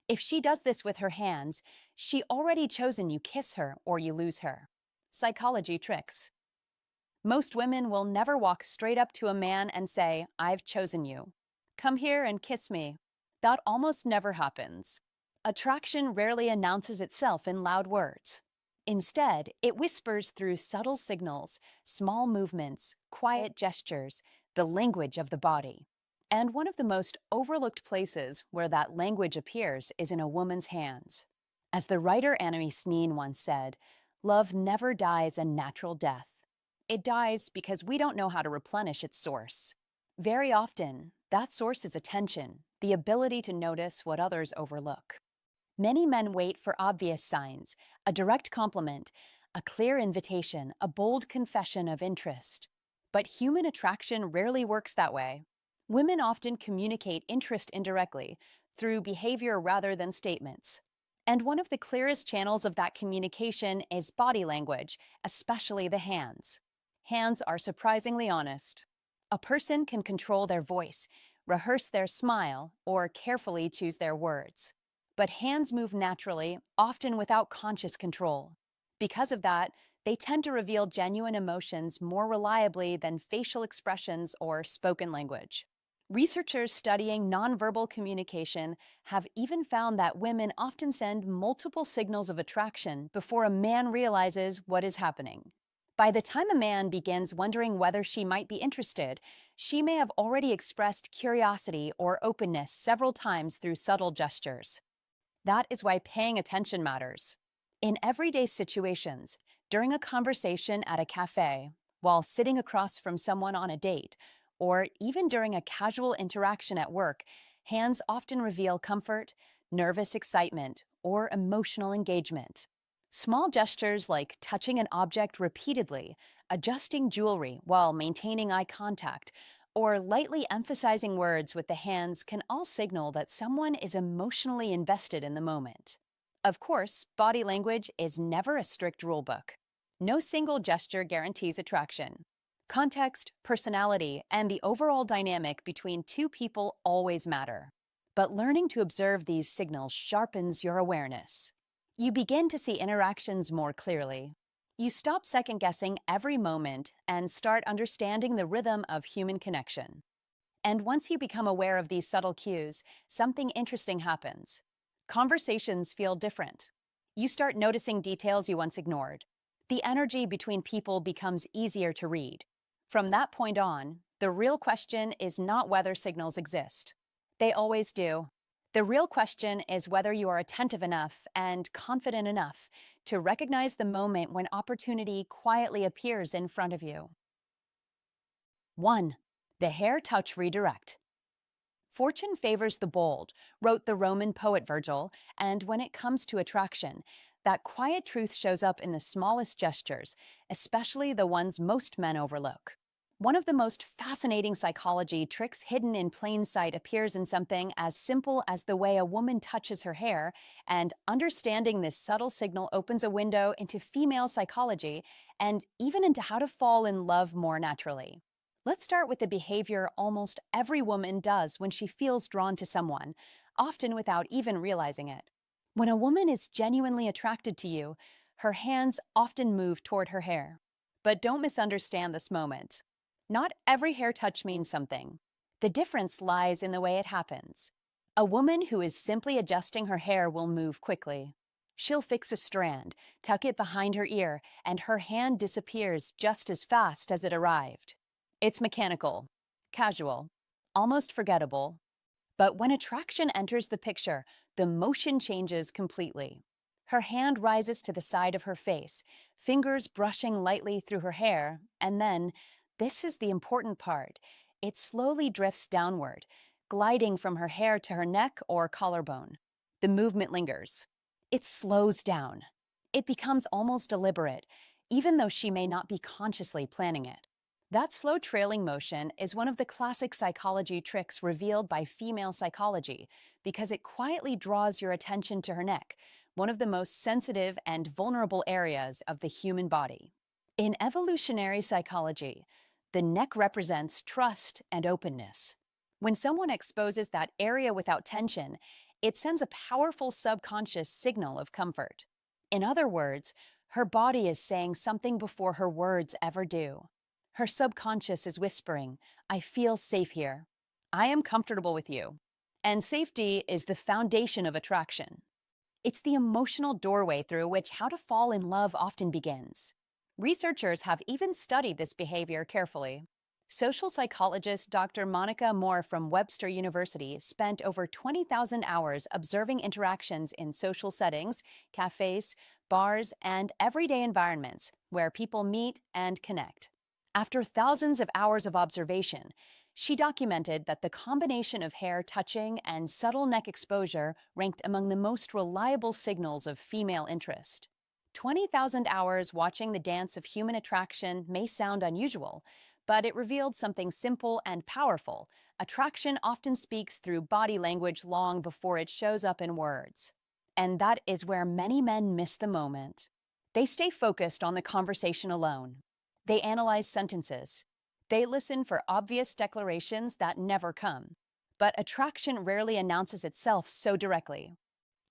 If she does this with her hands, she already chosen you kiss her or you lose her. Psychology tricks. Most women will never walk straight up to a man and say, "I've chosen you. Come here and kiss me." That almost never happens. Attraction rarely announces itself in loud words. Instead, it whispers through subtle signals, small movements, quiet gestures, the language of the body. And one of the most overlooked places where that language appears is in a woman's hands. As the writer Annie Sneen once said, "Love never dies a natural death. It dies because we don't know how to replenish its source." Very often, that source is attention, the ability to notice what others overlook. Many men wait for obvious signs, a direct compliment, a clear invitation, a bold confession of interest. But human attraction rarely works that way. Women often communicate interest indirectly, through behavior rather than statements. And one of the clearest channels of that communication is body language, especially the hands. Hands are surprisingly honest. A person can control their voice, rehearse their smile, or carefully choose their words. But hands move naturally, often without conscious control. Because of that, they tend to reveal genuine emotions more reliably than facial expressions or spoken language. Researchers studying nonverbal communication have even found that women often send multiple signals of attraction before a man realizes what is happening. By the time a man begins wondering whether she might be interested, she may have already expressed curiosity or openness several times through subtle gestures. That is why paying attention matters. In everyday situations, during a conversation at a cafe, while sitting across from someone on a date, or even during a casual interaction at work, hands often reveal comfort, nervous excitement, or emotional engagement. Small gestures like touching an object repeatedly, adjusting jewelry while maintaining eye contact, or lightly emphasizing words with the hands can all signal that someone is emotionally invested in the moment. Of course, body language is never a strict rulebook. No single gesture guarantees attraction. Context, personality, and the overall dynamic between two people always matter. But learning to observe these signals sharpens your awareness. You begin to see interactions more clearly. You stop second-guessing every moment and start understanding the rhythm of human connection. And once you become aware of these subtle cues, something interesting happens. Conversations feel different. You start noticing details you once ignored. The energy between people becomes easier to read. From that point on, the real question is not whether signals exist. They always do. The real question is whether you are attentive enough and confident enough to recognize the moment when opportunity quietly appears in front of you. 1. The hair touch redirect. "Fortune favors the bold," wrote the Roman poet Virgil, and when it comes to attraction, that quiet truth shows up in the smallest gestures, especially the ones most men overlook. One of the most fascinating psychology tricks hidden in plain sight appears in something as simple as the way a woman touches her hair, and understanding this subtle signal opens a window into female psychology and even into how to fall in love more naturally. Let's start with the behavior almost every woman does when she feels drawn to someone, often without even realizing it. When a woman is genuinely attracted to you, her hands often move toward her hair. But don't misunderstand this moment. Not every hair touch means something. The difference lies in the way it happens. A woman who is simply adjusting her hair will move quickly. She'll fix a strand, tuck it behind her ear, and her hand disappears just as fast as it arrived. It's mechanical, casual, almost forgettable. But when attraction enters the picture, the motion changes completely. Her hand rises to the side of her face, fingers brushing lightly through her hair, and then, this is the important part, it slowly drifts downward, gliding from her hair to her neck or collarbone. The movement lingers. It slows down. It becomes almost deliberate, even though she may not be consciously planning it. That slow trailing motion is one of the classic psychology tricks revealed by female psychology because it quietly draws your attention to her neck, one of the most sensitive and vulnerable areas of the human body. In evolutionary psychology, the neck represents trust and openness. When someone exposes that area without tension, It sends a powerful subconscious signal of comfort. In other words, her body is saying something before her words ever do. Her subconscious is whispering, I feel safe here. I am comfortable with you. And safety is the foundation of attraction. It's the emotional doorway through which how to fall in love often begins. Researchers have even studied this behavior carefully. Social psychologist Dr. Monica Moore from Webster University spent over 20,000 hours observing interactions in social settings, cafes, bars, and everyday environments where people meet and connect. After thousands of hours of observation, she documented that the combination of hair touching and subtle neck exposure ranked among the most reliable signals of female interest. 20,000 hours watching the dance of human attraction may sound unusual, but it revealed something simple and powerful. Attraction often speaks through body language long before it shows up in words. And that is where many men miss the moment. They stay focused on the conversation alone. They analyze sentences. They listen for obvious declarations that never come. But attraction rarely announces itself so directly.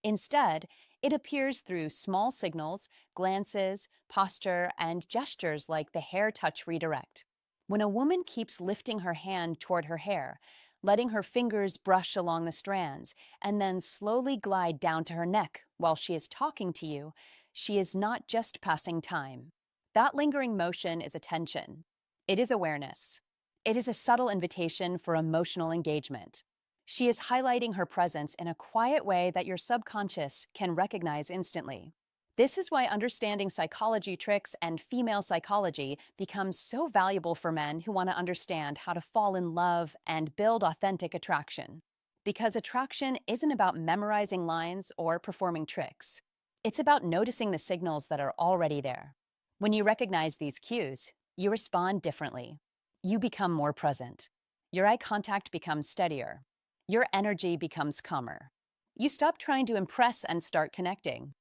Instead, it appears through small signals, glances, posture, and gestures like the hair touch redirect. When a woman keeps lifting her hand toward her hair, letting her fingers brush along the strands, and then slowly glide down to her neck while she is talking to you, she is not just passing time. That lingering motion is attention. It is awareness. It is a subtle invitation for emotional engagement. She is highlighting her presence in a quiet way that your subconscious can recognize instantly. This is why understanding psychology tricks and female psychology becomes so valuable for men who want to understand how to fall in love and build authentic attraction. Because attraction isn't about memorizing lines or performing tricks. It's about noticing the signals that are already there. When you recognize these cues, you respond differently. You become more present. Your eye contact becomes steadier. Your energy becomes calmer. You stop trying to impress and start connecting.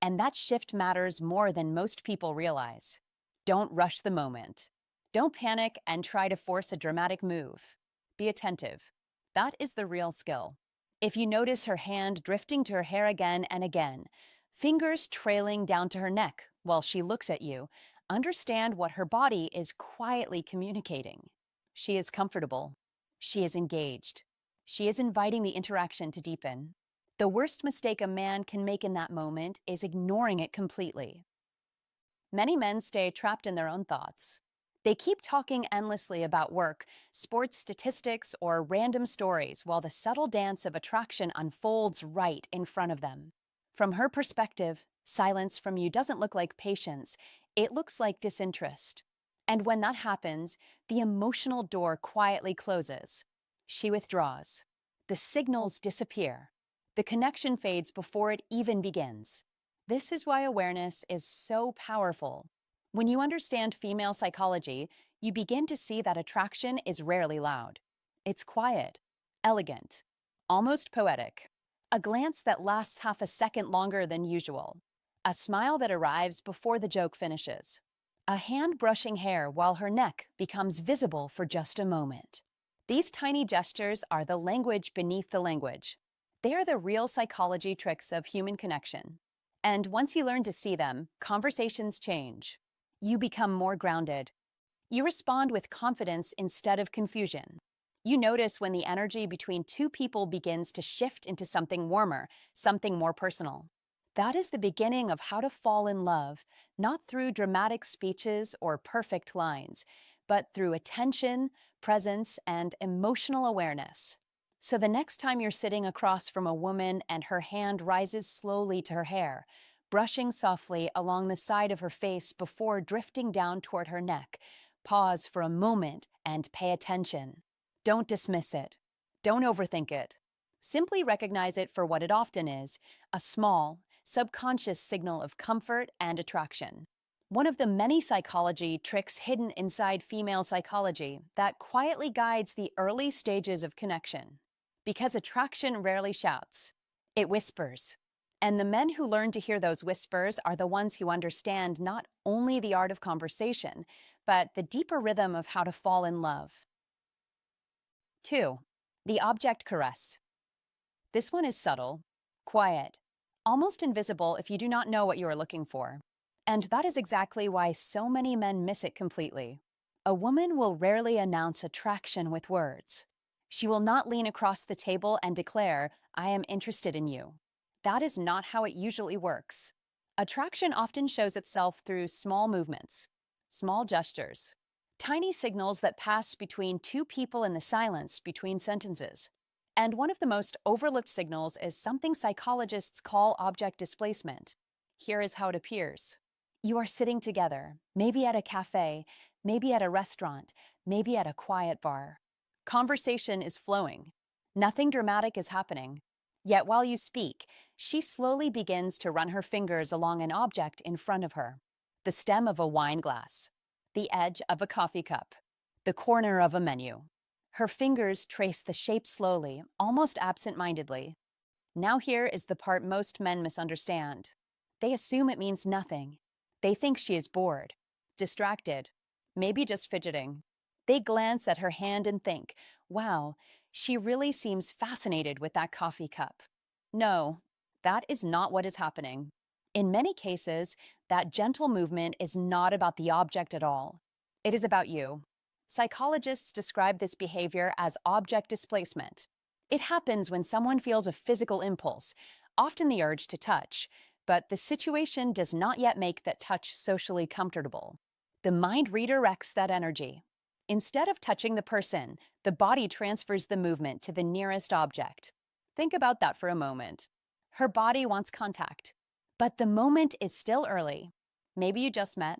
And that shift matters more than most people realize. Don't rush the moment. Don't panic and try to force a dramatic move. Be attentive. That is the real skill. If you notice her hand drifting to her hair again and again, fingers trailing down to her neck while she looks at you, understand what her body is quietly communicating. She is comfortable. She is engaged. She is inviting the interaction to deepen. The worst mistake a man can make in that moment is ignoring it completely. Many men stay trapped in their own thoughts. They keep talking endlessly about work, sports statistics, or random stories while the subtle dance of attraction unfolds right in front of them. From her perspective, silence from you doesn't look like patience, it looks like disinterest. And when that happens, the emotional door quietly closes. She withdraws. The signals disappear. The connection fades before it even begins. This is why awareness is so powerful. When you understand female psychology, you begin to see that attraction is rarely loud. It's quiet, elegant, almost poetic. A glance that lasts half a second longer than usual. A smile that arrives before the joke finishes. A hand brushing hair while her neck becomes visible for just a moment. These tiny gestures are the language beneath the language. They are the real psychology tricks of human connection. And once you learn to see them, conversations change. You become more grounded. You respond with confidence instead of confusion. You notice when the energy between two people begins to shift into something warmer, something more personal. That is the beginning of how to fall in love, not through dramatic speeches or perfect lines, but through attention, presence, and emotional awareness. So the next time you're sitting across from a woman and her hand rises slowly to her hair, brushing softly along the side of her face before drifting down toward her neck, pause for a moment and pay attention. Don't dismiss it. Don't overthink it. Simply recognize it for what it often is, a small, subconscious signal of comfort and attraction. One of the many psychology tricks hidden inside female psychology that quietly guides the early stages of connection. Because attraction rarely shouts, it whispers. And the men who learn to hear those whispers are the ones who understand not only the art of conversation, but the deeper rhythm of how to fall in love. 2. The object caress. This one is subtle, quiet, almost invisible if you do not know what you are looking for. And that is exactly why so many men miss it completely. A woman will rarely announce attraction with words. She will not lean across the table and declare, I am interested in you. That is not how it usually works. Attraction often shows itself through small movements, small gestures, tiny signals that pass between two people in the silence between sentences. And one of the most overlooked signals is something psychologists call object displacement. Here is how it appears. You are sitting together, maybe at a cafe, maybe at a restaurant, maybe at a quiet bar. Conversation is flowing. Nothing dramatic is happening. Yet while you speak, she slowly begins to run her fingers along an object in front of her. The stem of a wine glass, the edge of a coffee cup, the corner of a menu. Her fingers trace the shape slowly, almost absent-mindedly. Now here is the part most men misunderstand. They assume it means nothing. They think she is bored, distracted, maybe just fidgeting. They glance at her hand and think, wow, she really seems fascinated with that coffee cup. No, that is not what is happening. In many cases, that gentle movement is not about the object at all. It is about you. Psychologists describe this behavior as object displacement. It happens when someone feels a physical impulse, often the urge to touch, but the situation does not yet make that touch socially comfortable. The mind redirects that energy. Instead of touching the person, the body transfers the movement to the nearest object. Think about that for a moment. Her body wants contact, but the moment is still early. Maybe you just met.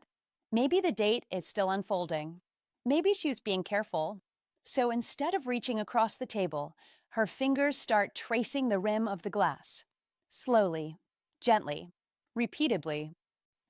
Maybe the date is still unfolding. Maybe she's being careful. So instead of reaching across the table, her fingers start tracing the rim of the glass. Slowly, gently, repeatedly.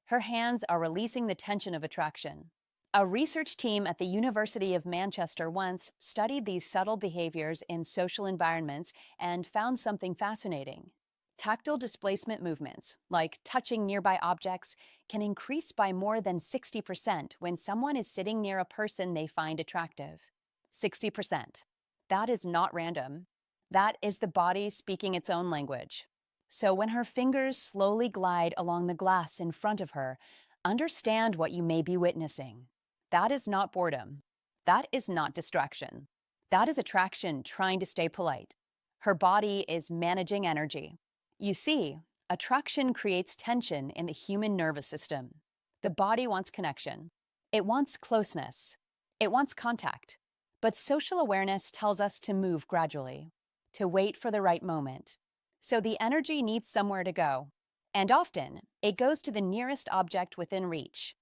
Her hands are releasing the tension of attraction. A research team at the University of Manchester once studied these subtle behaviors in social environments and found something fascinating. Tactile displacement movements, like touching nearby objects, can increase by more than 60% when someone is sitting near a person they find attractive. 60%. That is not random. That is the body speaking its own language. So when her fingers slowly glide along the glass in front of her, understand what you may be witnessing. That is not boredom. That is not distraction. That is attraction trying to stay polite. Her body is managing energy. You see, attraction creates tension in the human nervous system. The body wants connection. It wants closeness. It wants contact. But social awareness tells us to move gradually, to wait for the right moment. So the energy needs somewhere to go. And often, it goes to the nearest object within reach.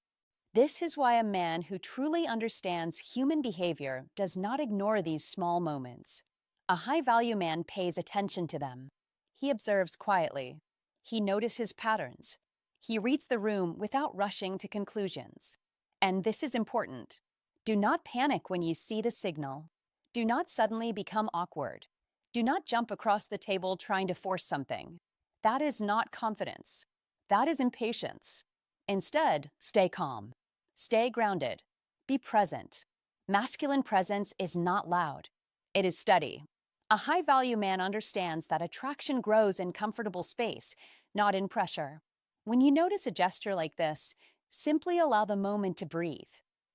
This is why a man who truly understands human behavior does not ignore these small moments. A high-value man pays attention to them. He observes quietly. He notices patterns. He reads the room without rushing to conclusions. And this is important. Do not panic when you see the signal. Do not suddenly become awkward. Do not jump across the table trying to force something. That is not confidence. That is impatience. Instead, stay calm. Stay grounded. Be present. Masculine presence is not loud. It is steady. A high-value man understands that attraction grows in comfortable space, not in pressure. When you notice a gesture like this, simply allow the moment to breathe.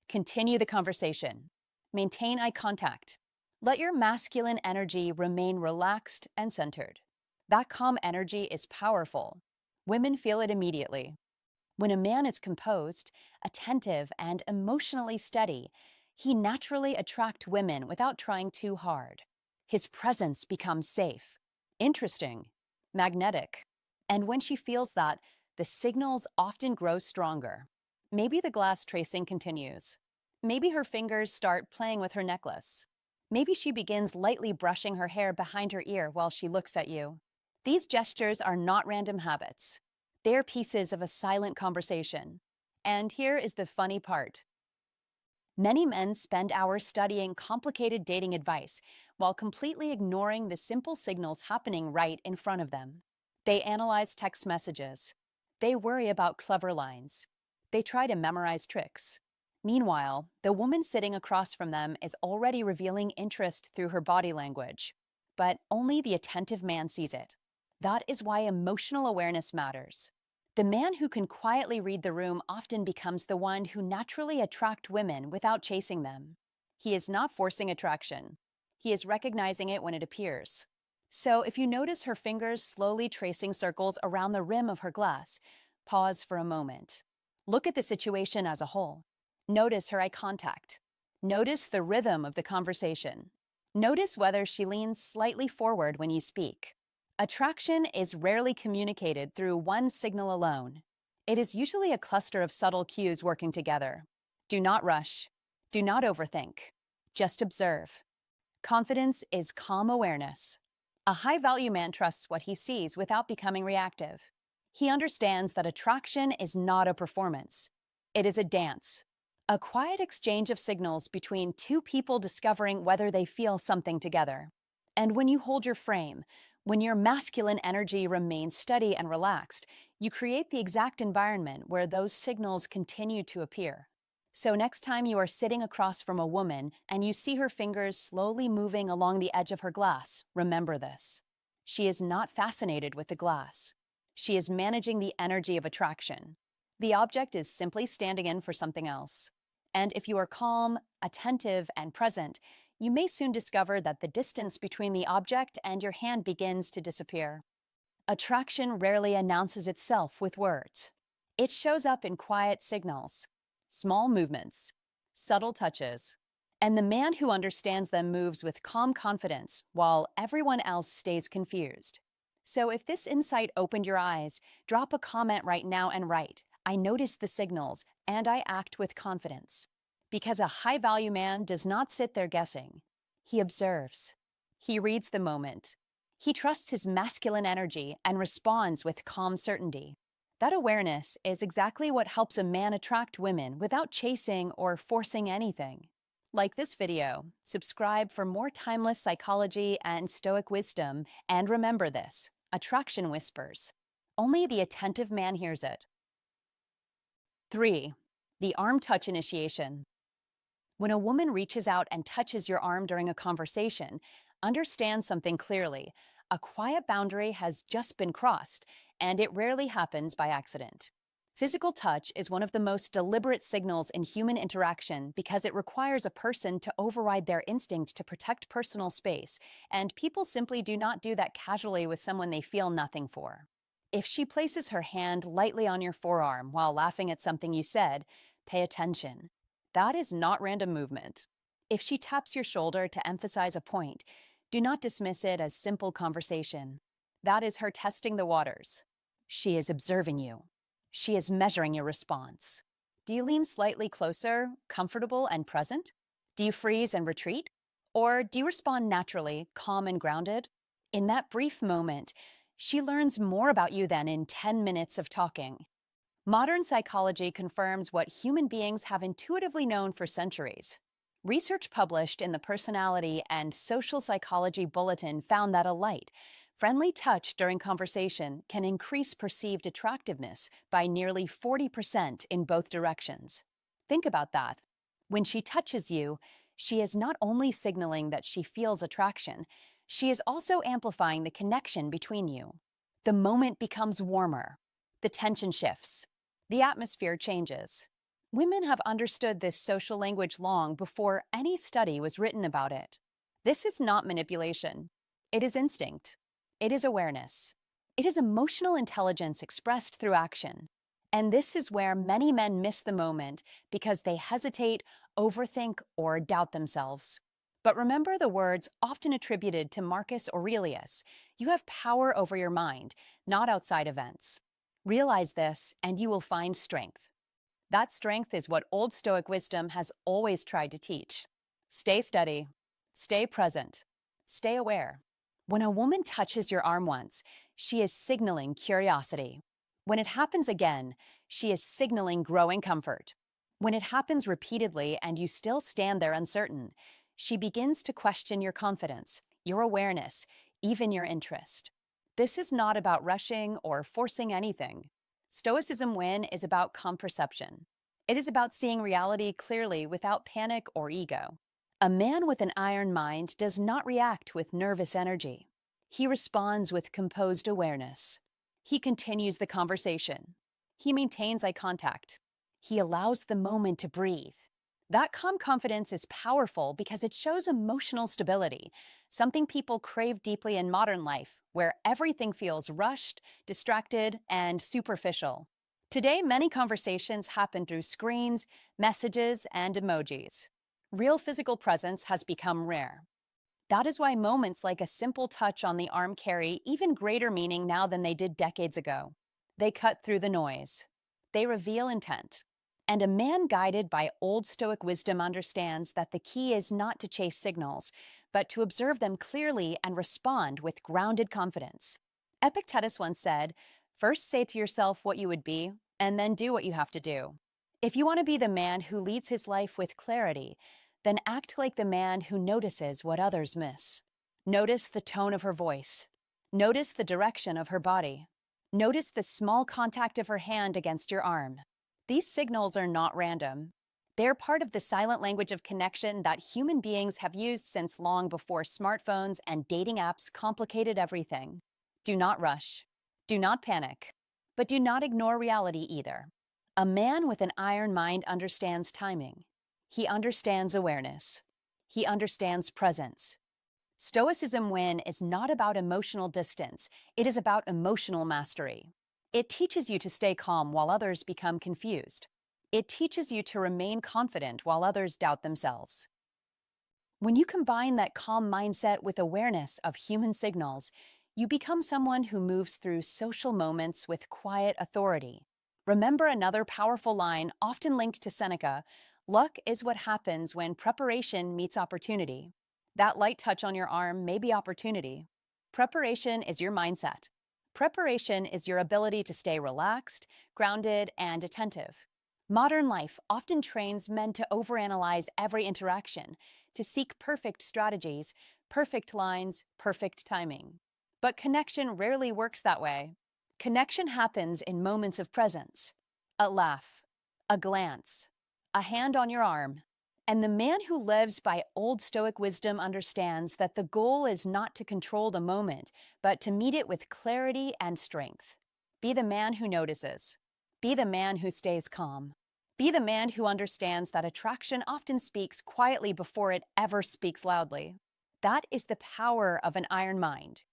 Continue the conversation. Maintain eye contact. Let your masculine energy remain relaxed and centered. That calm energy is powerful. Women feel it immediately. When a man is composed, attentive, and emotionally steady, he naturally attracts women without trying too hard. His presence becomes safe, interesting, magnetic. And when she feels that, the signals often grow stronger. Maybe the glass tracing continues. Maybe her fingers start playing with her necklace. Maybe she begins lightly brushing her hair behind her ear while she looks at you. These gestures are not random habits. They are pieces of a silent conversation. And here is the funny part. Many men spend hours studying complicated dating advice while completely ignoring the simple signals happening right in front of them. They analyze text messages. They worry about clever lines. They try to memorize tricks. Meanwhile, the woman sitting across from them is already revealing interest through her body language. but only the attentive man sees it. That is why emotional awareness matters. The man who can quietly read the room often becomes the one who naturally attracts women without chasing them. He is not forcing attraction. He is recognizing it when it appears. So if you notice her fingers slowly tracing circles around the rim of her glass, pause for a moment. Look at the situation as a whole. Notice her eye contact. Notice the rhythm of the conversation. Notice whether she leans slightly forward when you speak. Attraction is rarely communicated through one signal alone. It is usually a cluster of subtle cues working together. Do not rush. Do not overthink. Just observe. Confidence is calm awareness. A high-value man trusts what he sees without becoming reactive. He understands that attraction is not a performance. It is a dance. A quiet exchange of signals between two people discovering whether they feel something together. And when you hold your frame, when your masculine energy remains steady and relaxed, you create the exact environment where those signals continue to appear. So next time you are sitting across from a woman and you see her fingers slowly moving along the edge of her glass, remember this. She is not fascinated with the glass. She is managing the energy of attraction. The object is simply standing in for something else. And if you are calm, attentive, and present, you may soon discover that the distance between the object and your hand begins to disappear. Attraction rarely announces itself with words. It shows up in quiet signals, small movements, subtle touches, and the man who understands them moves with calm confidence while everyone else stays confused. So if this insight opened your eyes, drop a comment right now and write, "I noticed the signals and I act with confidence." Because a high-value man does not sit there guessing. He observes. He reads the moment. He trusts his masculine energy and responds with calm certainty. That awareness is exactly what helps a man attract women without chasing or forcing anything. Like this video, subscribe for more timeless psychology and Stoic wisdom, and remember this, attraction whispers. Only the attentive man hears it. 3. The arm touch initiation. When a woman reaches out and touches your arm during a conversation, understand something clearly. A quiet boundary has just been crossed, and it rarely happens by accident. Physical touch is one of the most deliberate signals in human interaction because it requires a person to override their instinct to protect personal space, and people simply do not do that casually with someone they feel nothing for. If she places her hand lightly on your forearm while laughing at something you said, pay attention. That is not random movement. If she taps your shoulder to emphasize a point, do not dismiss it as simple conversation. That is her testing the waters. She is observing you. She is measuring your response. Do you lean slightly closer, comfortable and present? Do you freeze and retreat? Or do you respond naturally, calm and grounded? In that brief moment, she learns more about you than in 10 minutes of talking. Modern psychology confirms what human beings have intuitively known for centuries. Research published in the Personality and Social Psychology Bulletin found that a light, friendly touch during conversation can increase perceived attractiveness by nearly 40% in both directions. Think about that. When she touches you, she is not only signaling that she feels attraction, she is also amplifying the connection between you. The moment becomes warmer. The tension shifts. The atmosphere changes. Women have understood this social language long before any study was written about it. This is not manipulation. It is instinct. It is awareness. It is emotional intelligence expressed through action. And this is where many men miss the moment because they hesitate, overthink, or doubt themselves. But remember the words often attributed to Marcus Aurelius. You have power over your mind, not outside events. Realize this, and you will find strength. That strength is what old Stoic wisdom has always tried to teach. Stay steady. Stay present. Stay aware. When a woman touches your arm once, she is signaling curiosity. When it happens again, she is signaling growing comfort. When it happens repeatedly and you still stand there uncertain, she begins to question your confidence, your awareness, even your interest. This is not about rushing or forcing anything. Stoicism win is about calm perception. It is about seeing reality clearly without panic or ego. A man with an iron mind does not react with nervous energy. He responds with composed awareness. He continues the conversation. He maintains eye contact. He allows the moment to breathe. That calm confidence is powerful because it shows emotional stability, something people crave deeply in modern life, where everything feels rushed, distracted, and superficial. Today, many conversations happen through screens, messages, and emojis. Real physical presence has become rare. That is why moments like a simple touch on the arm carry even greater meaning now than they did decades ago. They cut through the noise. They reveal intent. And a man guided by old Stoic wisdom understands that the key is not to chase signals, but to observe them clearly and respond with grounded confidence. Epictetus once said, "First say to yourself what you would be, and then do what you have to do." If you want to be the man who leads his life with clarity, then act like the man who notices what others miss. Notice the tone of her voice. Notice the direction of her body. Notice the small contact of her hand against your arm. These signals are not random. They're part of the silent language of connection that human beings have used since long before smartphones and dating apps complicated everything. Do not rush. Do not panic. But do not ignore reality either. A man with an iron mind understands timing. He understands awareness. He understands presence. Stoicism win is not about emotional distance. It is about emotional mastery. It teaches you to stay calm while others become confused. It teaches you to remain confident while others doubt themselves. When you combine that calm mindset with awareness of human signals, you become someone who moves through social moments with quiet authority. Remember another powerful line often linked to Seneca: luck is what happens when preparation meets opportunity. That light touch on your arm may be opportunity. Preparation is your mindset. Preparation is your ability to stay relaxed, grounded, and attentive. Modern life often trains men to overanalyze every interaction, to seek perfect strategies, perfect lines, perfect timing. But connection rarely works that way. Connection happens in moments of presence. A laugh, a glance, a hand on your arm. And the man who lives by old Stoic wisdom understands that the goal is not to control the moment, but to meet it with clarity and strength. Be the man who notices. Be the man who stays calm. Be the man who understands that attraction often speaks quietly before it ever speaks loudly. That is the power of an iron mind.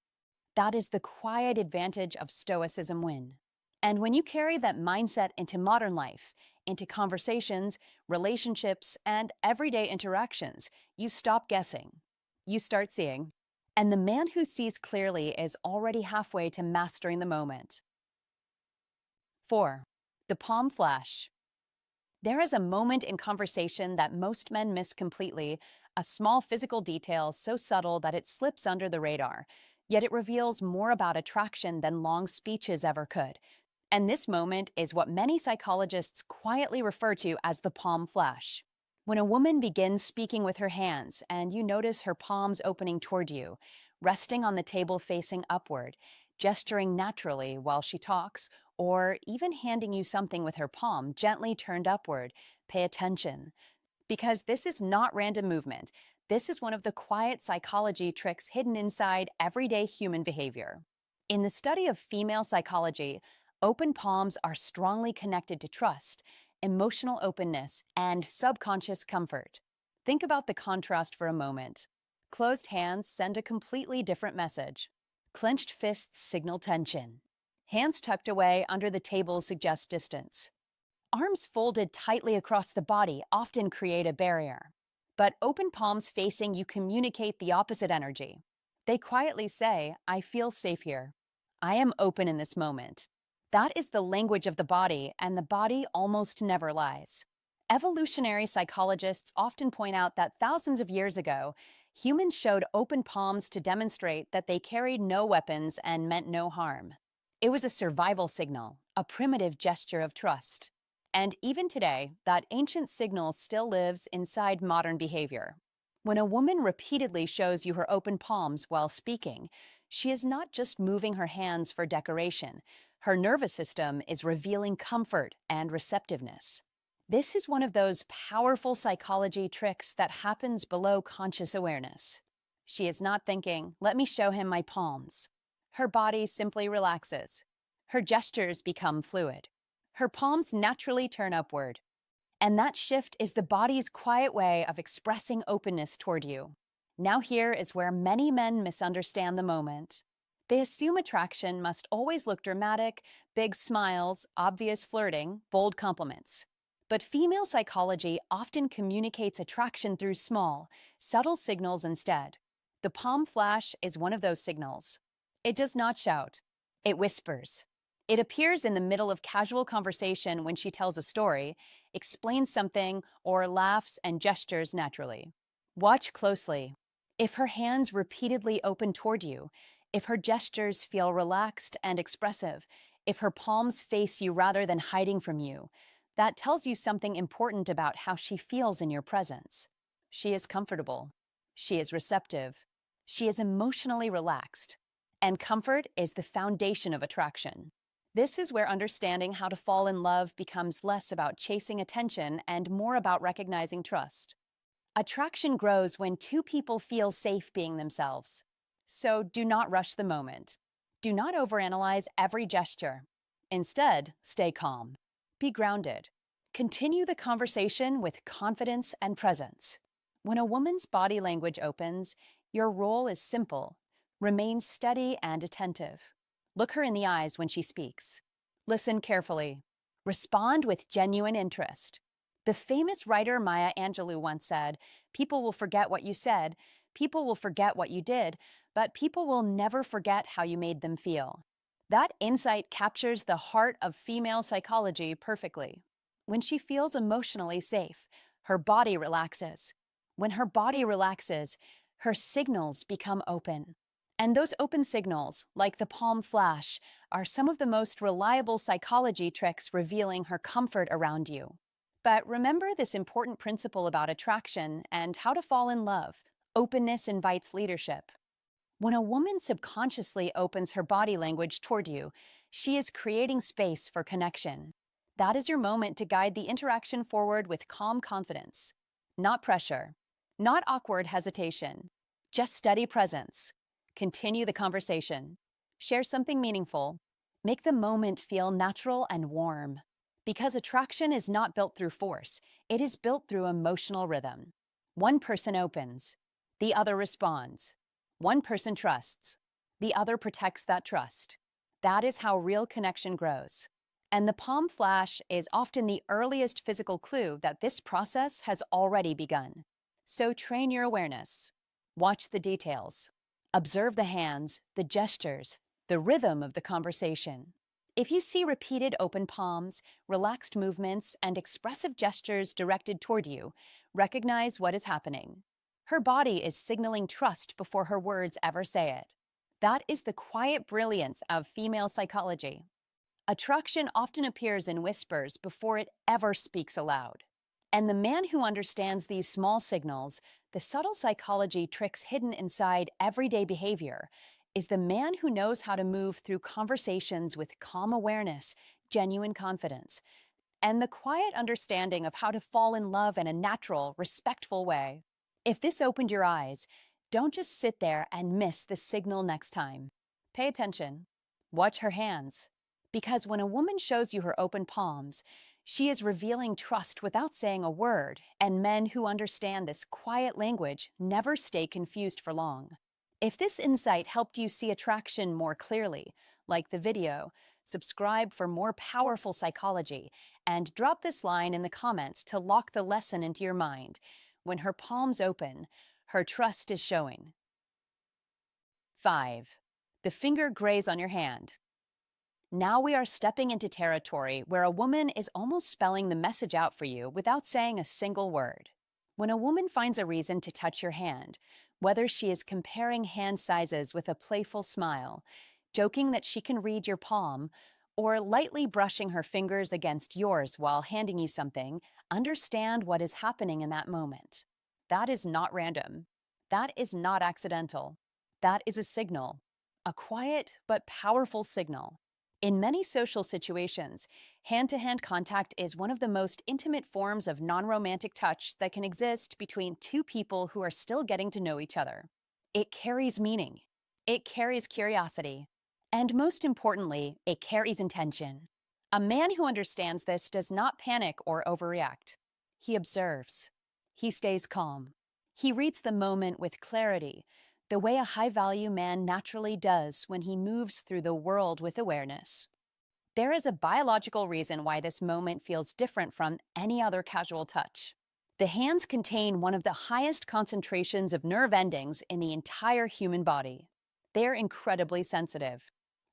That is the quiet advantage of Stoicism win. And when you carry that mindset into modern life, into conversations, relationships, and everyday interactions, you stop guessing. You start seeing. And the man who sees clearly is already halfway to mastering the moment. 4. The palm flash. There is a moment in conversation that most men miss completely, a small physical detail so subtle that it slips under the radar, yet it reveals more about attraction than long speeches ever could. And this moment is what many psychologists quietly refer to as the palm flash. When a woman begins speaking with her hands and you notice her palms opening toward you, resting on the table facing upward, gesturing naturally while she talks, or even handing you something with her palm gently turned upward, pay attention. Because this is not random movement. This is one of the quiet psychology tricks hidden inside everyday human behavior. In the study of female psychology, open palms are strongly connected to trust, emotional openness, and subconscious comfort. Think about the contrast for a moment. Closed hands send a completely different message. Clenched fists signal tension. Hands tucked away under the table suggest distance. Arms folded tightly across the body often create a barrier. But open palms facing you communicate the opposite energy. They quietly say, "I feel safe here. I am open in this moment." That is the language of the body, and the body almost never lies. Evolutionary psychologists often point out that thousands of years ago, humans showed open palms to demonstrate that they carried no weapons and meant no harm. It was a survival signal, a primitive gesture of trust. And even today, that ancient signal still lives inside modern behavior. When a woman repeatedly shows you her open palms while speaking, she is not just moving her hands for decoration. Her nervous system is revealing comfort and receptiveness. This is one of those powerful psychology tricks that happens below conscious awareness. She is not thinking, let me show him my palms. Her body simply relaxes. Her gestures become fluid. Her palms naturally turn upward. And that shift is the body's quiet way of expressing openness toward you. Now, here is where many men misunderstand the moment. They assume attraction must always look dramatic, big smiles, obvious flirting, bold compliments. But female psychology often communicates attraction through small, subtle signals instead. The palm flash is one of those signals. It does not shout, it whispers. It appears in the middle of casual conversation when she tells a story, explains something, or laughs and gestures naturally. Watch closely. If her hands repeatedly open toward you, if her gestures feel relaxed and expressive, if her palms face you rather than hiding from you, that tells you something important about how she feels in your presence. She is comfortable. She is receptive. She is emotionally relaxed. And comfort is the foundation of attraction. This is where understanding how to fall in love becomes less about chasing attention and more about recognizing trust. Attraction grows when two people feel safe being themselves. So do not rush the moment. Do not overanalyze every gesture. Instead, stay calm. Be grounded. Continue the conversation with confidence and presence. When a woman's body language opens, your role is simple. Remain steady and attentive. Look her in the eyes when she speaks. Listen carefully. Respond with genuine interest. The famous writer Maya Angelou once said, "People will forget what you said, people will forget what you did, but people will never forget how you made them feel." That insight captures the heart of female psychology perfectly. When she feels emotionally safe, her body relaxes. When her body relaxes, her signals become open. And those open signals, like the palm flash, are some of the most reliable psychology tricks revealing her comfort around you. But remember this important principle about attraction and how to fall in love. Openness invites leadership. When a woman subconsciously opens her body language toward you, she is creating space for connection. That is your moment to guide the interaction forward with calm confidence. Not pressure, not awkward hesitation, just steady presence. Continue the conversation. Share something meaningful. Make the moment feel natural and warm. Because attraction is not built through force, it is built through emotional rhythm. One person opens, the other responds. One person trusts, the other protects that trust. That is how real connection grows. And the palm flash is often the earliest physical clue that this process has already begun. So train your awareness. Watch the details. Observe the hands, the gestures, the rhythm of the conversation. If you see repeated open palms, relaxed movements, and expressive gestures directed toward you, recognize what is happening. Her body is signaling trust before her words ever say it. That is the quiet brilliance of female psychology. Attraction often appears in whispers before it ever speaks aloud. And the man who understands these small signals, the subtle psychology tricks hidden inside everyday behavior, is the man who knows how to move through conversations with calm awareness, genuine confidence, and the quiet understanding of how to fall in love in a natural, respectful way. If this opened your eyes, don't just sit there and miss the signal next time. Pay attention. Watch her hands. Because when a woman shows you her open palms, she is revealing trust without saying a word, and men who understand this quiet language never stay confused for long. If this insight helped you see attraction more clearly, like the video, subscribe for more powerful psychology, and drop this line in the comments to lock the lesson into your mind. When her palms open, her trust is showing. 5. The finger graze on your hand. Now we are stepping into territory where a woman is almost spelling the message out for you without saying a single word. When a woman finds a reason to touch your hand, whether she is comparing hand sizes with a playful smile, joking that she can read your palm, or lightly brushing her fingers against yours while handing you something, understand what is happening in that moment. That is not random. That is not accidental. That is a signal. A quiet but powerful signal. In many social situations, hand to hand contact is one of the most intimate forms of non romantic touch that can exist between two people who are still getting to know each other. It carries meaning, it carries curiosity, and most importantly, it carries intention. A man who understands this does not panic or overreact. He observes. He stays calm. He reads the moment with clarity, the way a high value man naturally does when he moves through the world with awareness. There is a biological reason why this moment feels different from any other casual touch. The hands contain one of the highest concentrations of nerve endings in the entire human body. They're incredibly sensitive.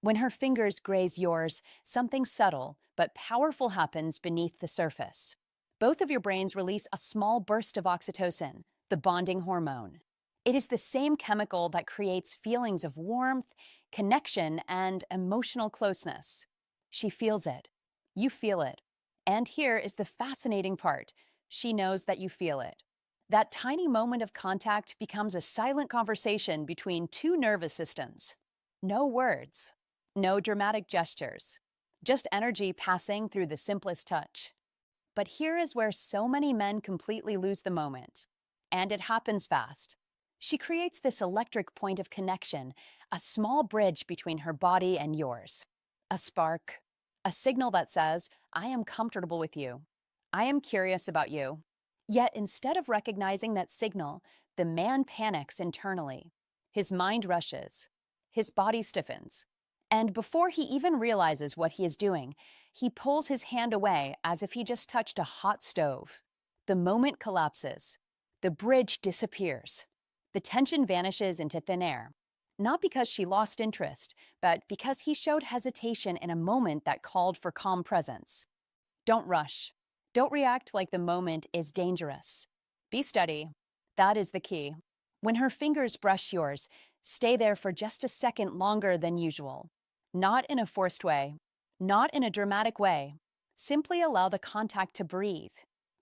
When her fingers graze yours, something subtle but powerful happens beneath the surface. Both of your brains release a small burst of oxytocin, the bonding hormone. It is the same chemical that creates feelings of warmth, connection, and emotional closeness. She feels it. You feel it. And here is the fascinating part. She knows that you feel it. That tiny moment of contact becomes a silent conversation between two nervous systems. No words, no dramatic gestures, just energy passing through the simplest touch. But here is where so many men completely lose the moment. And it happens fast. She creates this electric point of connection, a small bridge between her body and yours. A spark, a signal that says, I am comfortable with you. I am curious about you. Yet instead of recognizing that signal, the man panics internally. His mind rushes. His body stiffens. And before he even realizes what he is doing, he pulls his hand away as if he just touched a hot stove. The moment collapses. The bridge disappears. The tension vanishes into thin air. Not because she lost interest, but because he showed hesitation in a moment that called for calm presence. Don't rush. Don't react like the moment is dangerous. Be steady. That is the key. When her fingers brush yours, stay there for just a second longer than usual. Not in a forced way. Not in a dramatic way. Simply allow the contact to breathe.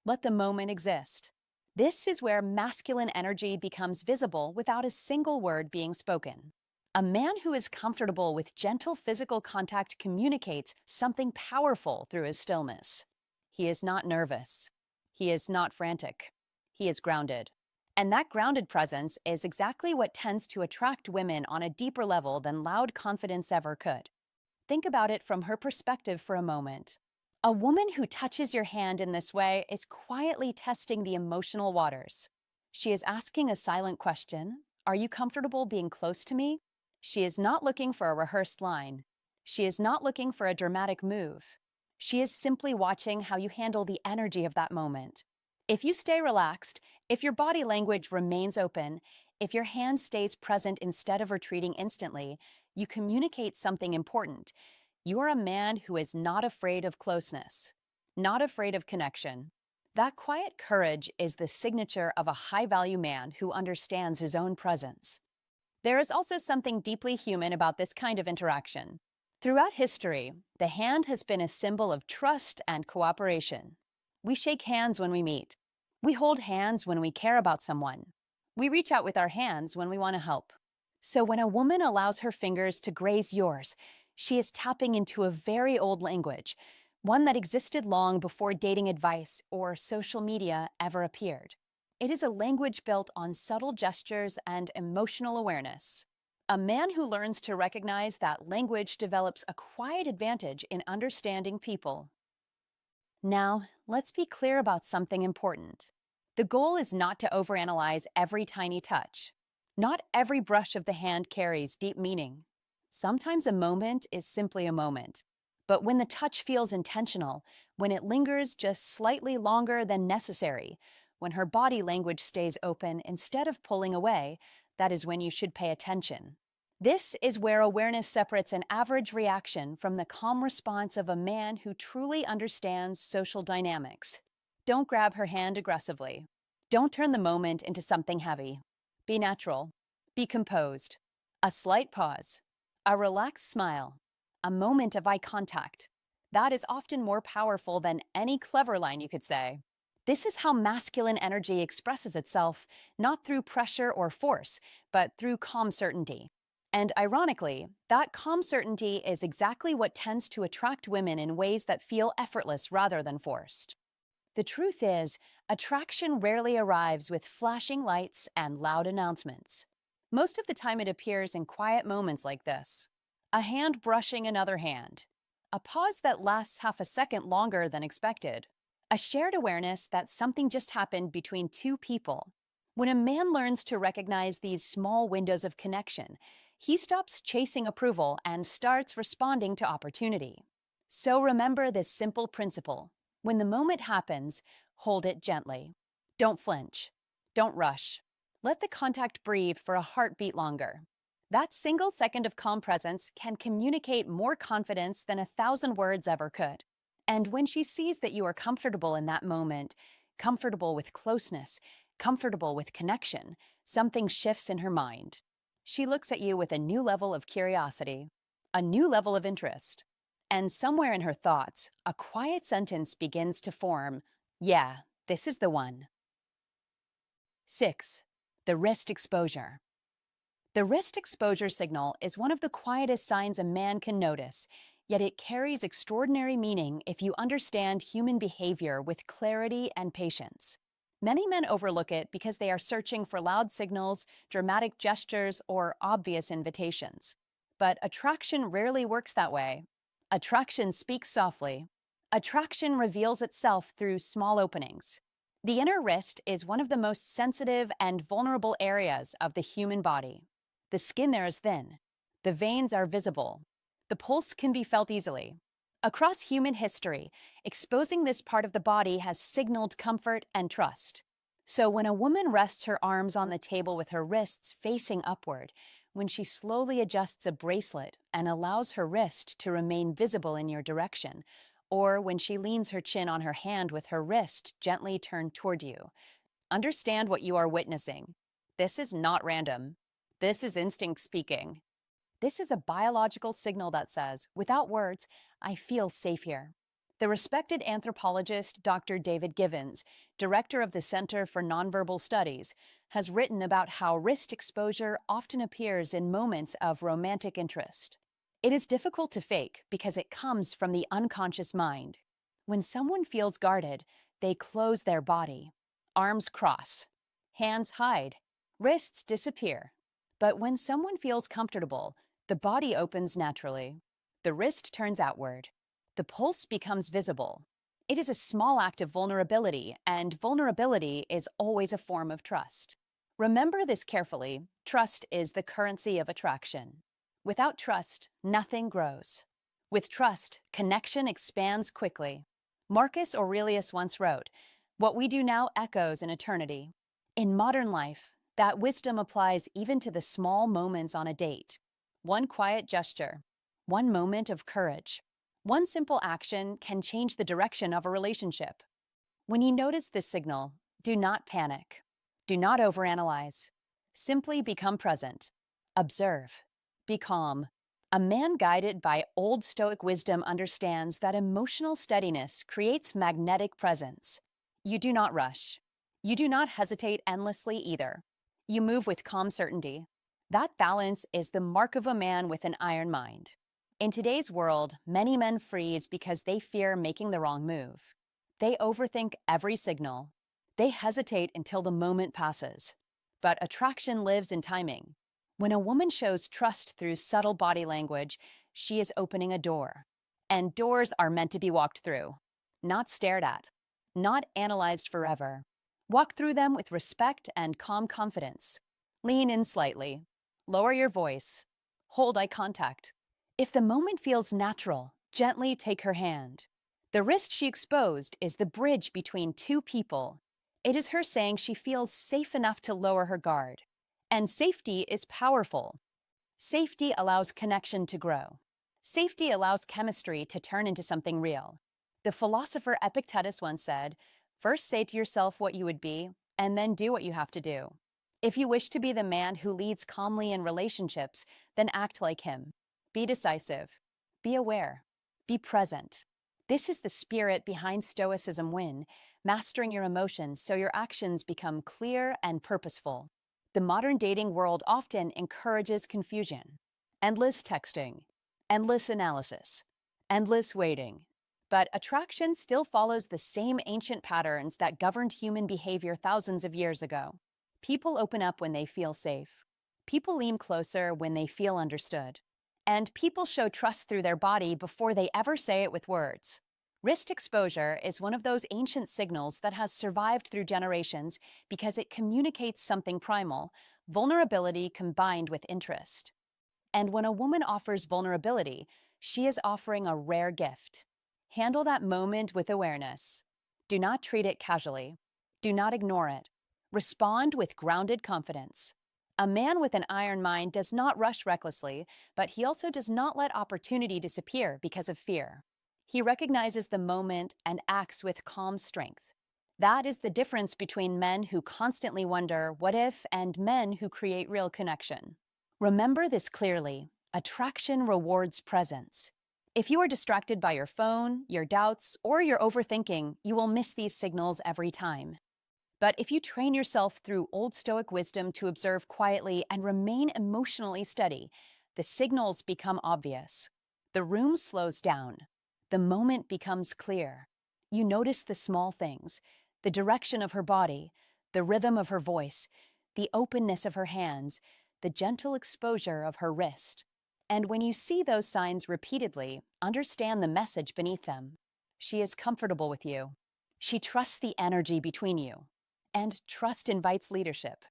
Let the moment exist. This is where masculine energy becomes visible without a single word being spoken. A man who is comfortable with gentle physical contact communicates something powerful through his stillness. He is not nervous. He is not frantic. He is grounded. And that grounded presence is exactly what tends to attract women on a deeper level than loud confidence ever could. Think about it from her perspective for a moment. A woman who touches your hand in this way is quietly testing the emotional waters. She is asking a silent question. Are you comfortable being close to me? She is not looking for a rehearsed line. She is not looking for a dramatic move. She is simply watching how you handle the energy of that moment. If you stay relaxed, if your body language remains open, if your hand stays present instead of retreating instantly, you communicate something important. You are a man who is not afraid of closeness, not afraid of connection. That quiet courage is the signature of a high-value man who understands his own presence. There is also something deeply human about this kind of interaction. Throughout history, the hand has been a symbol of trust and cooperation. We shake hands when we meet. We hold hands when we care about someone. We reach out with our hands when we want to help. So when a woman allows her fingers to graze yours, she is tapping into a very old language, one that existed long before dating advice or social media ever appeared. It is a language built on subtle gestures and emotional awareness. A man who learns to recognize that language develops a quiet advantage in understanding people. Now, let's be clear about something important. The goal is not to overanalyze every tiny touch. Not every brush of the hand carries deep meaning. Sometimes a moment is simply a moment. But when the touch feels intentional, when it lingers just slightly longer than necessary, when her body language stays open instead of pulling away, that is when you should pay attention. This is where awareness separates an average reaction from the calm response of a man who truly understands social dynamics. Don't grab her hand aggressively. Don't turn the moment into something heavy. Be natural. Be composed. A slight pause. A relaxed smile. A moment of eye contact. That is often more powerful than any clever line you could say. This is how masculine energy expresses itself, not through pressure or force, but through calm certainty. And ironically, that calm certainty is exactly what tends to attract women in ways that feel effortless rather than forced. The truth is, attraction rarely arrives with flashing lights and loud announcements. Most of the time, it appears in quiet moments like this: a hand brushing another hand, a pause that lasts half a second longer than expected, a shared awareness that something just happened between two people. When a man learns to recognize these small windows of connection, he stops chasing approval and starts responding to opportunity. So remember this simple principle: when the moment happens, hold it gently. Don't flinch. Don't rush. Let the contact breathe for a heartbeat longer. That single second of calm presence can communicate more confidence than 1,000 words ever could. And when she sees that you are comfortable in that moment, comfortable with closeness, comfortable with connection, something shifts in her mind. She looks at you with a new level of curiosity, a new level of interest. And somewhere in her thoughts, a quiet sentence begins to form: yeah, this is the one. 6. The wrist exposure. The wrist exposure signal is one of the quietest signs a man can notice, yet it carries extraordinary meaning if you understand human behavior with clarity and patience. Many men overlook it because they are searching for loud signals, dramatic gestures, or obvious invitations. But attraction rarely works that way. Attraction speaks softly. Attraction reveals itself through small openings. The inner wrist is one of the most sensitive and vulnerable areas of the human body. The skin there is thin. The veins are visible. The pulse can be felt easily. Across human history, exposing this part of the body has signaled comfort and trust. So when a woman rests her arms on the table with her wrists facing upward, when she slowly adjusts a bracelet and allows her wrist to remain visible in your direction, or when she leans her chin on her hand with her wrist gently turned toward you, understand what you are witnessing. This is not random. This is instinct speaking. This is a biological signal that says, without words, I feel safe here. The respected anthropologist Dr. David Givens, director of the Center for Nonverbal Studies, has written about how wrist exposure often appears in moments of romantic interest. It is difficult to fake because it comes from the unconscious mind. When someone feels guarded, they close their body. Arms cross. Hands hide. Wrists disappear. But when someone feels comfortable, the body opens naturally. The wrist turns outward. The pulse becomes visible. It is a small act of vulnerability, and vulnerability is always a form of trust. Remember this carefully. Trust is the currency of attraction. Without trust, nothing grows. With trust, connection expands quickly. Marcus Aurelius once wrote, "What we do now echoes in eternity." In modern life, that wisdom applies even to the small moments on a date. One quiet gesture, one moment of courage, one simple action can change the direction of a relationship. When you notice this signal, do not panic. Do not overanalyze. Simply become present. Observe. Be calm. A man guided by old Stoic wisdom understands that emotional steadiness creates magnetic presence. You do not rush. You do not hesitate endlessly either. You move with calm certainty. That balance is the mark of a man with an iron mind. In today's world, many men freeze because they fear making the wrong move. They overthink every signal. They hesitate until the moment passes. But attraction lives in timing. When a woman shows trust through subtle body language, she is opening a door. And doors are meant to be walked through, not stared at, not analyzed forever. Walk through them with respect and calm confidence. Lean in slightly. Lower your voice. Hold eye contact. If the moment feels natural, gently take her hand. The wrist she exposed is the bridge between two people. It is her saying she feels safe enough to lower her guard. And safety is powerful. Safety allows connection to grow. Safety allows chemistry to turn into something real. The philosopher Epictetus once said, "First say to yourself what you would be, and then do what you have to do." If you wish to be the man who leads calmly in relationships, then act like him. Be decisive. Be aware. Be present. This is the spirit behind Stoicism: mastering your emotions so your actions become clear and purposeful. The modern dating world often encourages confusion, endless texting, endless analysis, endless waiting. But attraction still follows the same ancient patterns that governed human behavior thousands of years ago. People open up when they feel safe. People lean closer when they feel understood. And people show trust through their body before they ever say it with words. Wrist exposure is one of those ancient signals that has survived through generations because it communicates something primal, vulnerability combined with interest. And when a woman offers vulnerability, she is offering a rare gift. Handle that moment with awareness. Do not treat it casually. Do not ignore it. Respond with grounded confidence. A man with an iron mind does not rush recklessly, but he also does not let opportunity disappear because of fear. He recognizes the moment and acts with calm strength. That is the difference between men who constantly wonder, what if, and men who create real connection. Remember this clearly. Attraction rewards presence. If you are distracted by your phone, your doubts, or your overthinking, you will miss these signals every time. But if you train yourself through old Stoic wisdom to observe quietly and remain emotionally steady, the signals become obvious. The room slows down. The moment becomes clear. You notice the small things, the direction of her body, the rhythm of her voice, the openness of her hands, the gentle exposure of her wrist. And when you see those signs repeatedly, understand the message beneath them. She is comfortable with you. She trusts the energy between you. And trust invites leadership.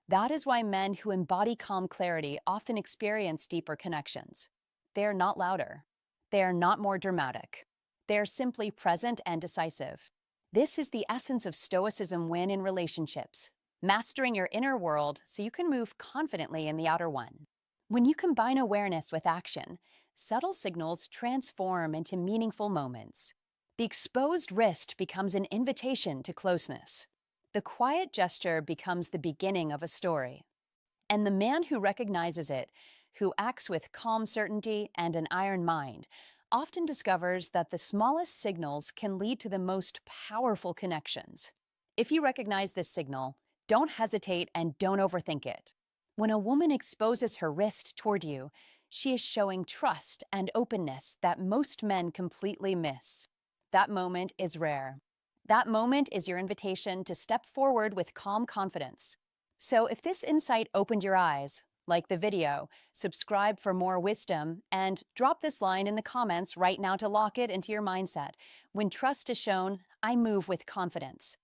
That is why men who embody calm clarity often experience deeper connections. They are not louder. They are not more dramatic. They are simply present and decisive. This is the essence of Stoicism win in relationships, mastering your inner world so you can move confidently in the outer one. When you combine awareness with action, subtle signals transform into meaningful moments. The exposed wrist becomes an invitation to closeness. The quiet gesture becomes the beginning of a story. And the man who recognizes it, who acts with calm certainty and an iron mind, often discovers that the smallest signals can lead to the most powerful connections. If you recognize this signal, don't hesitate and don't overthink it. When a woman exposes her wrist toward you, she is showing trust and openness that most men completely miss. That moment is rare. That moment is your invitation to step forward with calm confidence. So if this insight opened your eyes, like the video, subscribe for more wisdom, and drop this line in the comments right now to lock it into your mindset. When trust is shown, I move with confidence.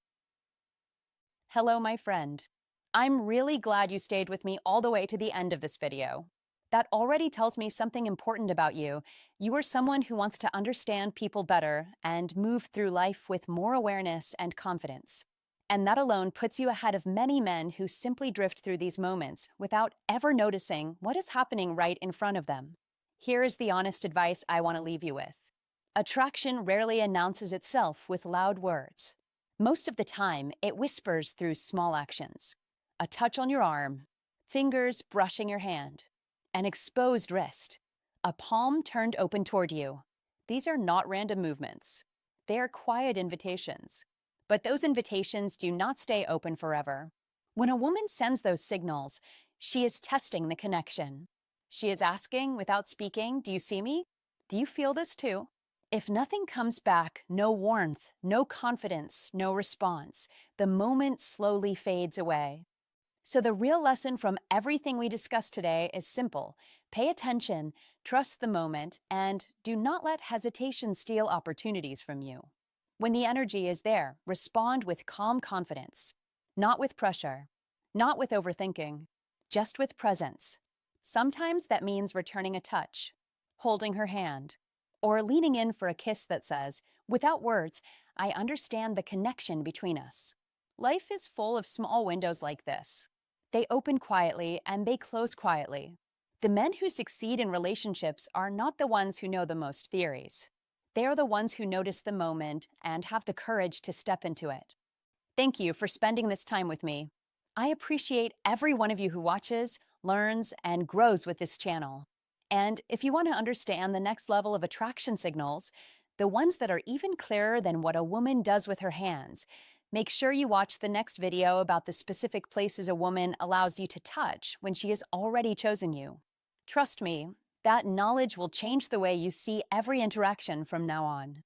Hello, my friend. I'm really glad you stayed with me all the way to the end of this video. That already tells me something important about you. You are someone who wants to understand people better and move through life with more awareness and confidence. And that alone puts you ahead of many men who simply drift through these moments without ever noticing what is happening right in front of them. Here is the honest advice I want to leave you with. Attraction rarely announces itself with loud words. Most of the time, it whispers through small actions. A touch on your arm, fingers brushing your hand, an exposed wrist, a palm turned open toward you. These are not random movements. They are quiet invitations. But those invitations do not stay open forever. When a woman sends those signals, she is testing the connection. She is asking without speaking, do you see me? Do you feel this too? If nothing comes back, no warmth, no confidence, no response, the moment slowly fades away. So the real lesson from everything we discussed today is simple. Pay attention, trust the moment, and do not let hesitation steal opportunities from you. When the energy is there, respond with calm confidence, not with pressure, not with overthinking, just with presence. Sometimes that means returning a touch, holding her hand, or leaning in for a kiss that says, without words, I understand the connection between us. Life is full of small windows like this. They open quietly and they close quietly. The men who succeed in relationships are not the ones who know the most theories. They are the ones who notice the moment and have the courage to step into it. Thank you for spending this time with me. I appreciate every one of you who watches, learns, and grows with this channel. And if you want to understand the next level of attraction signals, the ones that are even clearer than what a woman does with her hands, Make sure you watch the next video about the specific places a woman allows you to touch when she has already chosen you. Trust me, that knowledge will change the way you see every interaction from now on.